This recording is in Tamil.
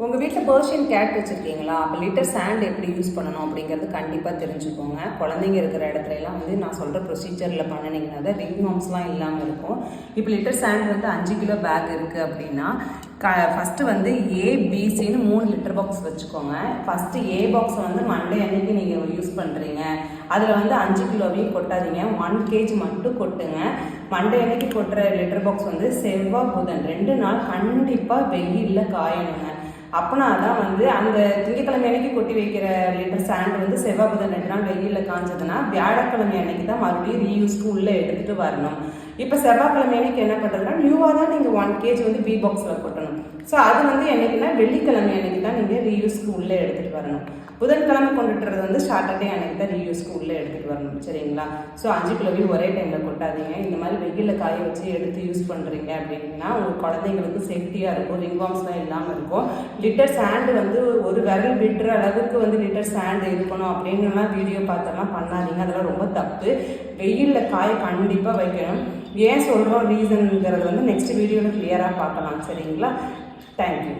உங்கள் வீட்டில் பர்ஷியன் கேட் வச்சுருக்கீங்களா? அப்போ லிட்டர் சாண்ட் எப்படி யூஸ் பண்ணணும் அப்படிங்கிறது கண்டிப்பாக தெரிஞ்சுக்கோங்க. குழந்தைங்க இருக்கிற இடத்துலலாம் வந்து நான் சொல்கிற ப்ரொசீஜரில் பண்ணினீங்கன்னா தான் ரிங் வார்ம்ஸ்லாம் இல்லாமல் இருக்கும். இப்போ லிட்டர் சாண்ட் வந்து 5 கிலோ பேக் இருக்குது அப்படின்னா ஃபஸ்ட்டு வந்து ஏபிசின்னு 3 லிட்டர் பாக்ஸ் வச்சுக்கோங்க. ஃபஸ்ட்டு ஏ பாக்ஸை வந்து மண்டே அன்னைக்கு நீங்கள் யூஸ் பண்ணுறீங்க, அதில் வந்து 5 கிலோவையும் கொட்டாதீங்க, 1 kg மட்டும் கொட்டுங்க. மண்டே அன்னைக்கு கொட்டுற லிட்டர் பாக்ஸ் வந்து செவ்வாய் புதன் 2 நாள் கண்டிப்பாக வெயிலில் காயணுங்க. அப்போனா தான் வந்து அந்த திங்கக்கிழமை அன்னைக்கு கொட்டி வைக்கிற லிட்டர் சாண்ட் வந்து செவ்வாய் புதன் 2 நாள் வெயிலில் காய்ஞ்சதுன்னா வியாழக்கிழமை அன்னைக்கு தான் மறுபடியும் ரீயூஸ்க்கு உள்ளே எடுத்துகிட்டு வரணும். இப்போ செவ்வாய்க்கிழமை அன்னைக்கு என்ன பண்ணுறதுன்னா நியூவாக தான் நீங்கள் 1 kg வந்து பி பாக்ஸில் கொட்டணும். ஸோ அது வந்து என்னைக்குன்னா வெள்ளிக்கிழமை அன்னைக்கு தான் நீங்கள் ரீயூஸ்க்கு உள்ளே எடுத்துகிட்டு வரணும். புதன்கிழமை கொண்டுட்டுறது வந்து சாட்டர்டே அன்னைக்கு தான் ரீயூஸ்க்கு உள்ளே எடுத்துகிட்டு வரணும். சரிங்களா? ஸோ 5 கிலோவையும் ஒரே டைமில் கொட்டாதீங்க. இந்த மாதிரி வெயிலில் காய வச்சு எடுத்து யூஸ் பண்ணுறீங்க அப்படின்னா உங்கள் குழந்தைங்களுக்கு சேஃப்டியாக இருக்கும், ரிங் வார்ம்ஸ்லாம் இல்லாமல் இருக்கும். லிட்டர் சாண்டு வந்து ஒரு விரல் விட்டுற அளவுக்கு வந்து லிட்டர் சாண்டு இருக்கணும் அப்படின்னுலாம் வீடியோ பார்த்தெல்லாம் பண்ணாதீங்க. அதெல்லாம் ரொம்ப தப்பு. வெயிலில் காய கண்டிப்பாக வைக்கணும். ஏன் சொல்கிறோம் ரீசனுங்கிறது வந்து நெக்ஸ்ட் வீடியோவில் கிளியராக பார்க்கலாம். சரிங்களா? தேங்க்யூ.